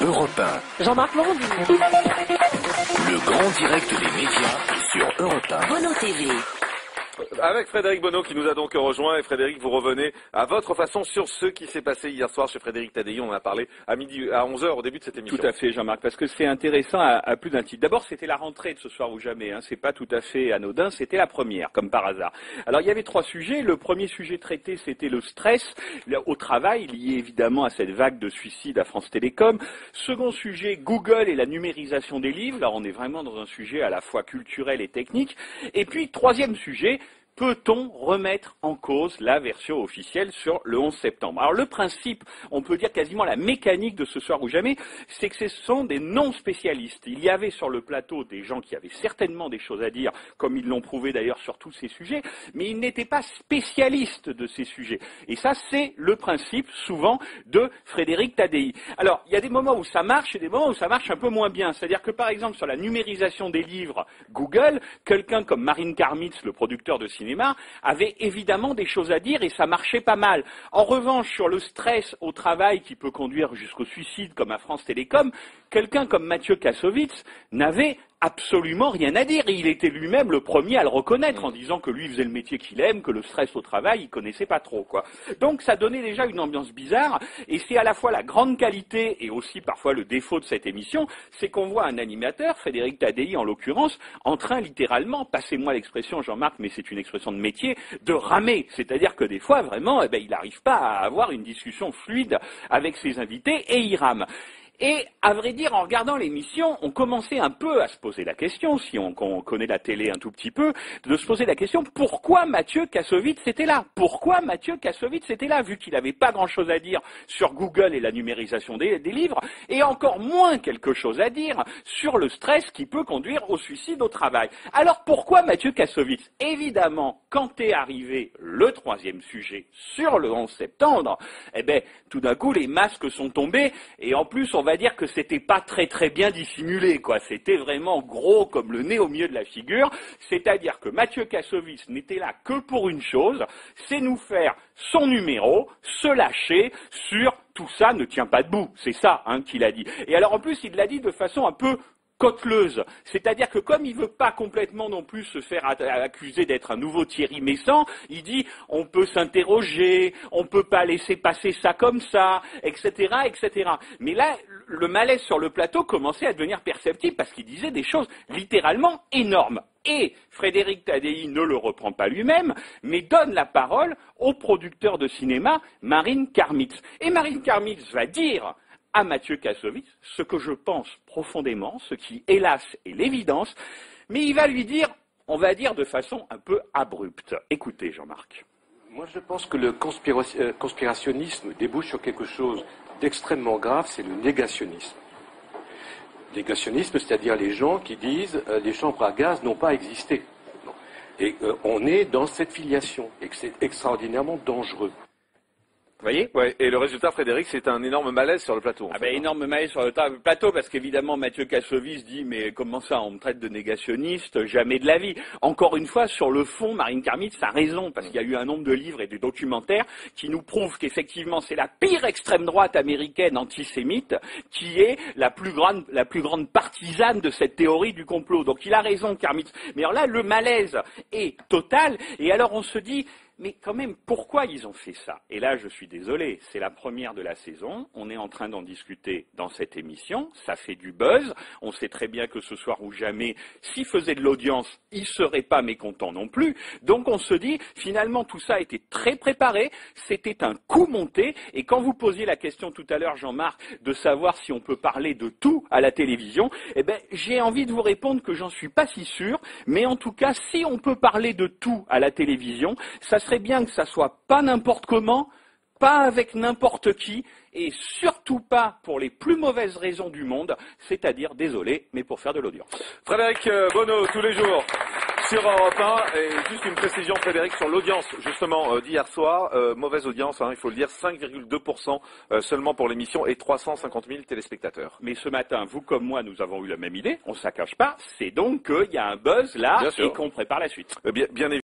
Europe 1. Jean-Marc Morandini. Le grand direct des médias sur Europe 1. Bono TV. Avec Frédéric Bono qui nous a donc rejoint. Et Frédéric, vous revenez à votre façon sur ce qui s'est passé hier soir chez Frédéric Taddeï. On en a parlé à 11h au début de cette émission. Tout à fait, Jean-Marc, parce que c'est intéressant à plus d'un titre. D'abord, c'était la rentrée de Ce soir ou jamais. C'est pas tout à fait anodin, c'était la première, comme par hasard. Alors, il y avait 3 sujets. Le premier sujet traité, c'était le stress au travail, lié évidemment à cette vague de suicides à France Télécom. Second sujet, Google et la numérisation des livres. Là, on est vraiment dans un sujet à la fois culturel et technique. Et puis, troisième sujet, peut-on remettre en cause la version officielle sur le 11 septembre? Alors le principe, on peut dire quasiment la mécanique de Ce soir ou jamais, c'est que ce sont des non-spécialistes. Il y avait sur le plateau des gens qui avaient certainement des choses à dire, comme ils l'ont prouvé d'ailleurs sur tous ces sujets, mais ils n'étaient pas spécialistes de ces sujets. Et ça, c'est le principe, souvent, de Frédéric Taddeï. Alors, il y a des moments où ça marche et des moments où ça marche un peu moins bien. C'est-à-dire que, par exemple, sur la numérisation des livres Google, quelqu'un comme Marine Karmitz, le producteur de cinéma, avait évidemment des choses à dire et ça marchait pas mal. En revanche, sur le stress au travail qui peut conduire jusqu'au suicide comme à France Télécom, quelqu'un comme Mathieu Kassovitz n'avait absolument rien à dire. Il était lui-même le premier à le reconnaître en disant que lui faisait le métier qu'il aime, que le stress au travail, il connaissait pas trop, quoi. Donc ça donnait déjà une ambiance bizarre et c'est à la fois la grande qualité et aussi parfois le défaut de cette émission, c'est qu'on voit un animateur, Frédéric Taddeï en l'occurrence, en train littéralement, passez-moi l'expression Jean-Marc, mais c'est une expression de métier, de ramer. C'est-à-dire que des fois, vraiment, il n'arrive pas à avoir une discussion fluide avec ses invités et il rame. Et, à vrai dire, en regardant l'émission, on commençait un peu à se poser la question, si on connaît la télé un tout petit peu, de se poser la question, pourquoi Mathieu Kassovitz était là? Pourquoi Mathieu Kassovitz était là, vu qu'il n'avait pas grand-chose à dire sur Google et la numérisation des livres, et encore moins quelque chose à dire sur le stress qui peut conduire au suicide au travail. Alors pourquoi Mathieu Kassovitz? Évidemment, quand est arrivé le 3e sujet sur le 11 septembre, tout d'un coup, les masques sont tombés, et en plus, on va dire que c'était pas très bien dissimulé, quoi. C'était vraiment gros comme le nez au milieu de la figure. C'est-à-dire que Mathieu Kassovitz n'était là que pour une chose, c'est nous faire son numéro, se lâcher sur tout ça ne tient pas debout. C'est ça, qu'il a dit. Et alors en plus, il l'a dit de façon un peu coteleuse. C'est-à-dire que comme il veut pas complètement non plus se faire accuser d'être un nouveau Thierry Messant, il dit on peut s'interroger, on peut pas laisser passer ça comme ça, etc., etc. Mais là, le malaise sur le plateau commençait à devenir perceptible parce qu'il disait des choses littéralement énormes. Et Frédéric Taddeï ne le reprend pas lui-même, mais donne la parole au producteur de cinéma, Marine Karmitz. Et Marine Karmitz va dire à Mathieu Kassovitz ce que je pense profondément, ce qui, hélas, est l'évidence, mais il va lui dire, on va dire de façon un peu abrupte. Écoutez, Jean-Marc. Moi, je pense que le conspirationnisme débouche sur quelque chose d'extrêmement grave, c'est le négationnisme. Négationnisme, c'est-à-dire les gens qui disent les chambres à gaz n'ont pas existé. Et on est dans cette filiation, et que c'est extraordinairement dangereux. Vous voyez? Ouais. Et le résultat, Frédéric, c'est un énorme malaise sur le plateau. Énorme malaise sur le plateau, parce qu'évidemment, Mathieu Kassovitz dit, mais comment ça, on me traite de négationniste? Jamais de la vie. Encore une fois, sur le fond, Marine Karmitz a raison, parce qu'il y a eu un nombre de livres et de documentaires qui nous prouvent qu'effectivement, c'est la pire extrême droite américaine antisémite qui est la plus grande partisane de cette théorie du complot. Donc il a raison, Karmitz. Mais alors là, le malaise est total, et alors on se dit, mais quand même, pourquoi ils ont fait ça? Et là, je suis désolé, c'est la première de la saison, on est en train d'en discuter dans cette émission, ça fait du buzz, on sait très bien que Ce soir ou jamais, s'il faisait de l'audience, il ne serait pas mécontent non plus, donc on se dit, finalement, tout ça était très préparé, c'était un coup monté, et quand vous posiez la question tout à l'heure, Jean-Marc, de savoir si on peut parler de tout à la télévision, j'ai envie de vous répondre que j'en suis pas si sûr, mais en tout cas, si on peut parler de tout à la télévision, ça serait bien que ça soit pas n'importe comment, pas avec n'importe qui, et surtout pas pour les plus mauvaises raisons du monde, c'est-à-dire, désolé, mais pour faire de l'audience. Frédéric Bono, tous les jours sur Europe 1, et juste une précision, Frédéric, sur l'audience, justement, d'hier soir, mauvaise audience, il faut le dire, 5,2% seulement pour l'émission et 350 000 téléspectateurs. Mais ce matin, vous comme moi, nous avons eu la même idée, on ne s'en cache pas, c'est donc qu'il y a un buzz là et qu'on prépare la suite. Bien évidemment.